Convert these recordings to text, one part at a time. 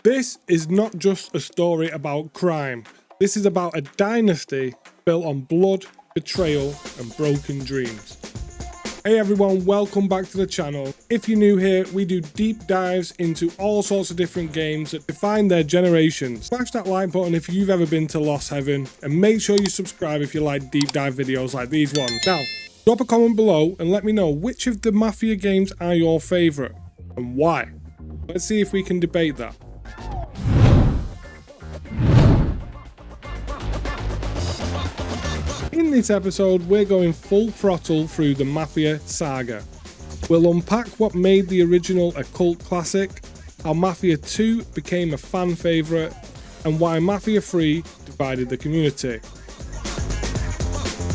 This is not just a story about crime. This is about a dynasty built on blood, betrayal, and broken dreams. Hey everyone, welcome back to the channel. If you're new here, we do deep dives into all sorts of different games that define their generations. Smash that like button if you've ever been to Lost Heaven, and make sure you subscribe if you like deep dive videos like these ones. Now, drop a comment below and let me know which of the Mafia games are your favourite, and why. Let's see if we can debate that. In this episode, we're going full throttle through the Mafia saga. We'll unpack what made the original a cult classic, how Mafia 2 became a fan favourite, and why Mafia 3 divided the community.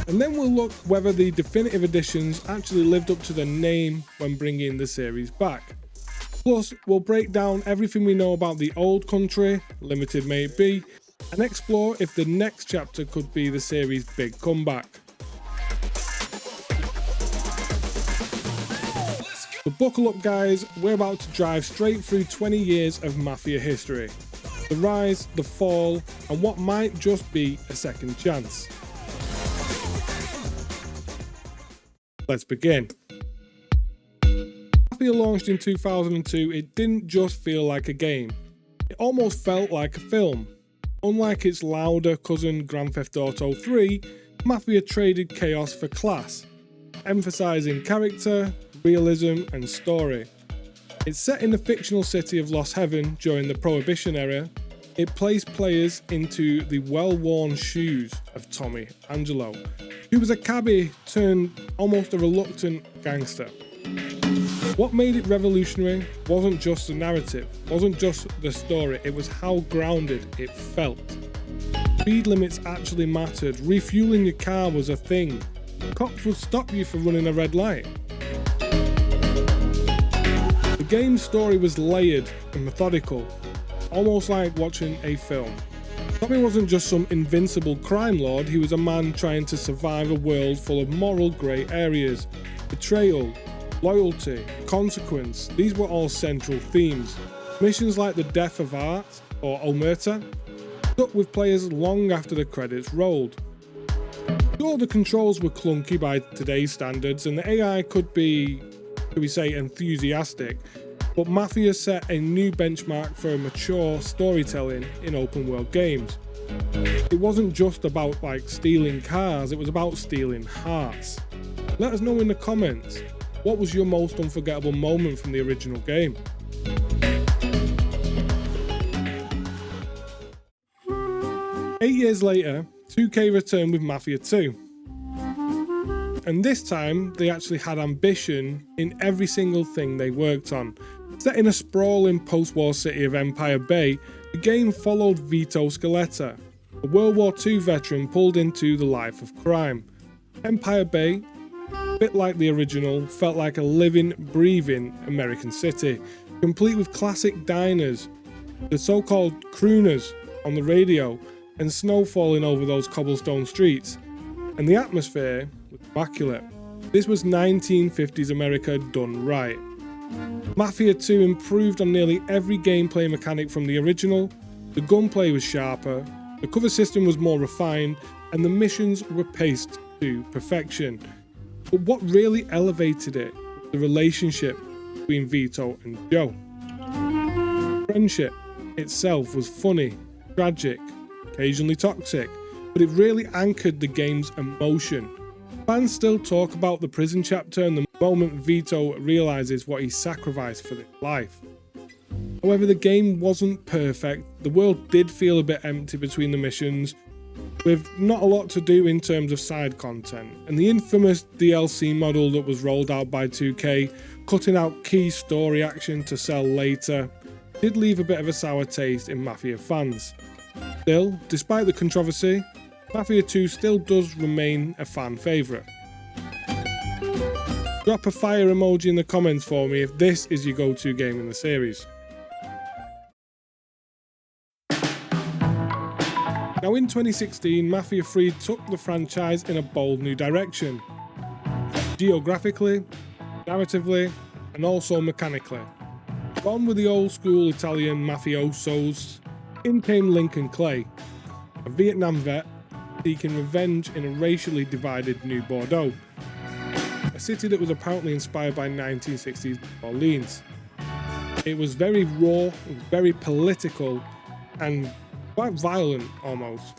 And then we'll look whether the definitive editions actually lived up to their name when bringing the series back. Plus, we'll break down everything we know about the old country, limited may it be, and explore if the next chapter could be the series' big comeback. So buckle up guys, we're about to drive straight through 20 years of Mafia history. The rise, the fall, and what might just be a second chance. Let's begin. Mafia launched in 2002, it didn't just feel like a game. It almost felt like a film. Unlike its louder cousin Grand Theft Auto 3, Mafia traded chaos for class, emphasising character, realism and story. It's set in the fictional city of Lost Heaven during the Prohibition era. It placed players into the well-worn shoes of Tommy Angelo, who was a cabbie turned almost a reluctant gangster. What made it revolutionary wasn't just the narrative, wasn't just the story, it was how grounded it felt. Speed limits actually mattered, refueling your car was a thing. Cops would stop you for running a red light. The game's story was layered and methodical, almost like watching a film. Tommy wasn't just some invincible crime lord, he was a man trying to survive a world full of moral grey areas, betrayal, loyalty, consequence, these were all central themes. Missions like the death of Art or Omerta stuck with players long after the credits rolled. Sure, the controls were clunky by today's standards and the AI could be, should we say, enthusiastic, but Mafia set a new benchmark for mature storytelling in open world games. It wasn't just about stealing cars, it was about stealing hearts. Let us know in the comments. What was your most unforgettable moment from the original game? Eight years later, 2K returned with Mafia 2. And this time, they actually had ambition in every single thing they worked on. Set in a sprawling post-war city of Empire Bay, the game followed Vito Scaletta, a World War II veteran pulled into the life of crime. Empire Bay, a bit like the original, felt like a living, breathing American city, complete with classic diners, the so-called crooners on the radio, and snow falling over those cobblestone streets. And the atmosphere was immaculate. This was 1950s America done right. Mafia 2 improved on nearly every gameplay mechanic from the original, the gunplay was sharper, the cover system was more refined, and the missions were paced to perfection. But what really elevated it was the relationship between Vito and Joe. Friendship itself was funny, tragic, occasionally toxic, but it really anchored the game's emotion. Fans still talk about the prison chapter and the moment Vito realises what he sacrificed for his life. However, the game wasn't perfect, the world did feel a bit empty between the missions, with not a lot to do in terms of side content, and the infamous DLC model that was rolled out by 2K, cutting out key story action to sell later, did leave a bit of a sour taste in Mafia fans. Still, despite the controversy, Mafia 2 still does remain a fan favourite. Drop a fire emoji in the comments for me if this is your go-to game in the series. Now in 2016, Mafia 3 took the franchise in a bold new direction. Geographically, narratively, and also mechanically. Gone with the old school Italian mafiosos, in came Lincoln Clay, a Vietnam vet seeking revenge in a racially divided New Bordeaux, a city that was apparently inspired by 1960s New Orleans. It was very raw, it was very political, and quite violent almost.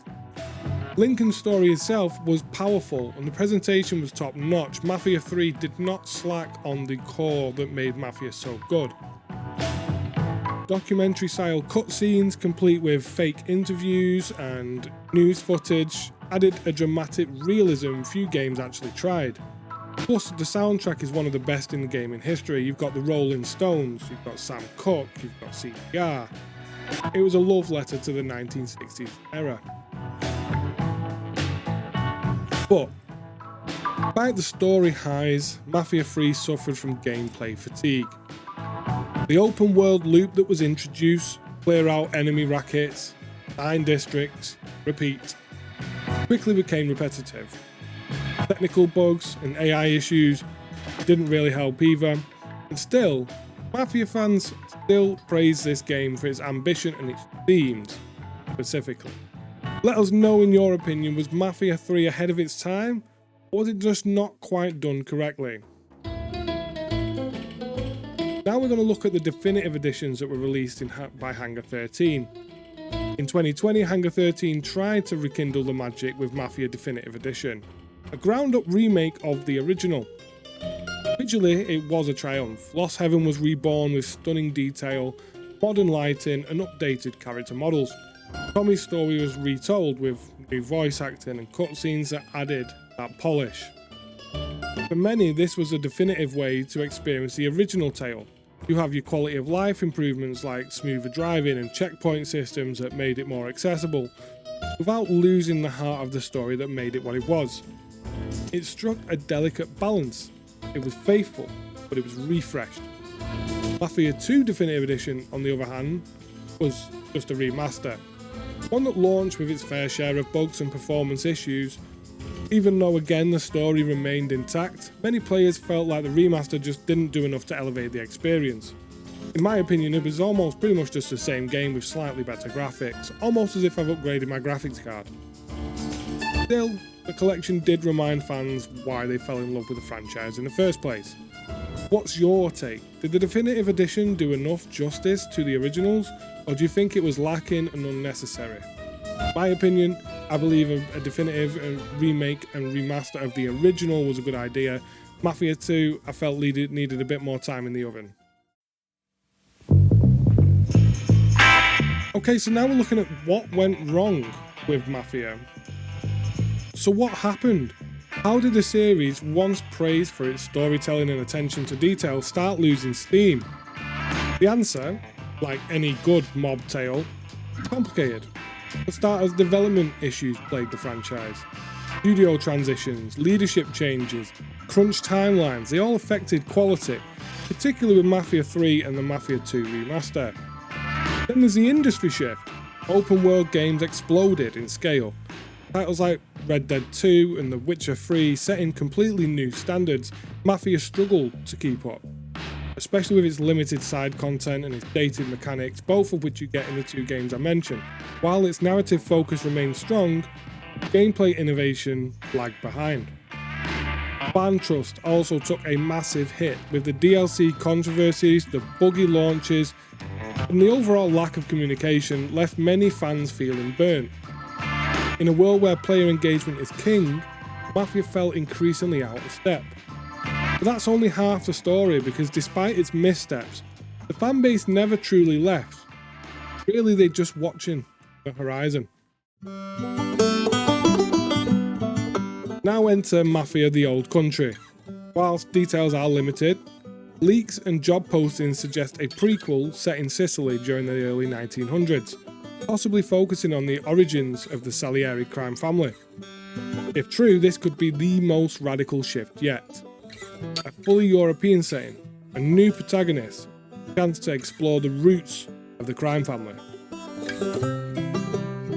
Lincoln's story itself was powerful and the presentation was top notch. Mafia 3 did not slack on the core that made Mafia so good. Documentary style cutscenes complete with fake interviews and news footage added a dramatic realism few games actually tried. Plus, the soundtrack is one of the best in the gaming history. You've got the Rolling Stones, you've got Sam Cooke, you've got CDR. It was a love letter to the 1960s era. But, despite the story highs, Mafia 3 suffered from gameplay fatigue. The open world loop that was introduced, clear out enemy rackets, 9 districts, repeat, quickly became repetitive. Technical bugs and AI issues didn't really help either, and still, Mafia fans still praise this game for its ambition and its themes, specifically. Let us know in your opinion, was Mafia 3 ahead of its time, or was it just not quite done correctly? Now we're going to look at the definitive editions that were released by Hangar 13. In 2020, Hangar 13 tried to rekindle the magic with Mafia Definitive Edition, a ground-up remake of the original. Visually, it was a triumph. Lost Heaven was reborn with stunning detail, modern lighting and updated character models. Tommy's story was retold with new voice acting and cutscenes that added that polish. For many, this was a definitive way to experience the original tale. You have your quality of life improvements like smoother driving and checkpoint systems that made it more accessible, without losing the heart of the story that made it what it was. It struck a delicate balance. It was faithful, but it was refreshed. Mafia 2 Definitive Edition, on the other hand, was just a remaster. One that launched with its fair share of bugs and performance issues. Even though again the story remained intact, many players felt like the remaster just didn't do enough to elevate the experience. In my opinion, it was almost pretty much just the same game with slightly better graphics, almost as if I've upgraded my graphics card. Still, the collection did remind fans why they fell in love with the franchise in the first place. What's your take? Did the Definitive Edition do enough justice to the originals, or do you think it was lacking and unnecessary? In my opinion, I believe a definitive remake and remaster of the original was a good idea. Mafia 2, I felt needed a bit more time in the oven. Okay, so now we're looking at what went wrong with Mafia. So what happened? How did the series, once praised for its storytelling and attention to detail, start losing steam? The answer, like any good mob tale, complicated. For starters, development issues plagued the franchise. Studio transitions, leadership changes, crunch timelines, they all affected quality, particularly with Mafia 3 and the Mafia 2 remaster. Then there's the industry shift. Open world games exploded in scale. Titles like Red Dead 2 and The Witcher 3 setting completely new standards. Mafia struggled to keep up, especially with its limited side content and its dated mechanics, both of which you get in the 2 games I mentioned. While its narrative focus remained strong, gameplay innovation lagged behind. Fan trust also took a massive hit, with the DLC controversies, the buggy launches, and the overall lack of communication left many fans feeling burnt. In a world where player engagement is king, Mafia felt increasingly out of step. But that's only half the story, because despite its missteps, the fanbase never truly left. Really, they're just watching the horizon. Now enter Mafia: The Old Country. Whilst details are limited, leaks and job postings suggest a prequel set in Sicily during the early 1900s, possibly focusing on the origins of the Salieri crime family. If true, this could be the most radical shift yet. A fully European setting, a new protagonist, a chance to explore the roots of the crime family.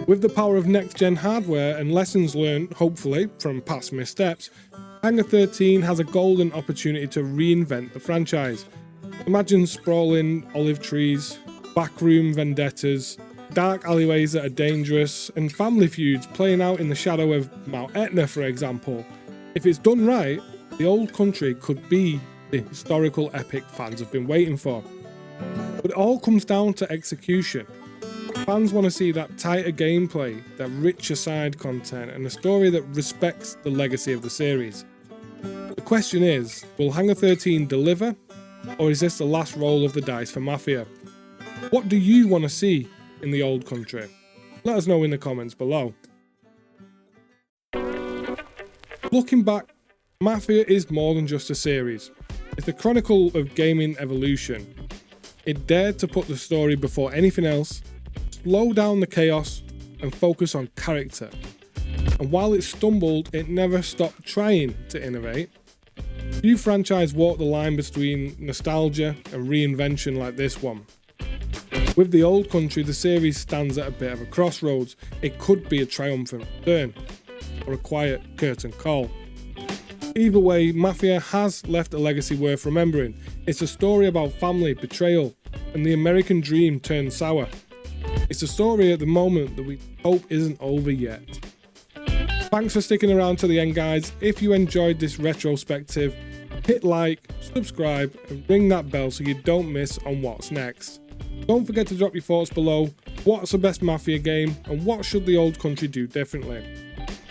With the power of next-gen hardware and lessons learned, hopefully, from past missteps, Hangar 13 has a golden opportunity to reinvent the franchise. Imagine sprawling olive trees, backroom vendettas, dark alleyways that are dangerous, and family feuds playing out in the shadow of Mount Etna, for example. If it's done right, the Old Country could be the historical epic fans have been waiting for. But it all comes down to execution. Fans want to see that tighter gameplay, that richer side content, and a story that respects the legacy of the series. The question is, will Hangar 13 deliver, or is this the last roll of the dice for Mafia? What do you want to see in the Old Country? Let us know in the comments below. Looking back, Mafia is more than just a series. It's a chronicle of gaming evolution. It dared to put the story before anything else, slow down the chaos, and focus on character. And while it stumbled, it never stopped trying to innovate. Few franchises walk the line between nostalgia and reinvention like this one. With the Old Country, the series stands at a bit of a crossroads. It could be a triumphant return, or a quiet curtain call. Either way, Mafia has left a legacy worth remembering. It's a story about family, betrayal, and the American dream turned sour. It's a story at the moment that we hope isn't over yet. Thanks for sticking around to the end, guys. If you enjoyed this retrospective, hit like, subscribe, and ring that bell so you don't miss on what's next. Don't forget to drop your thoughts below. What's the best Mafia game, and what should the Old Country do differently?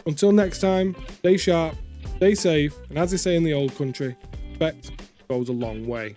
Until next time, stay sharp, stay safe, and as they say in the Old Country, respect goes a long way.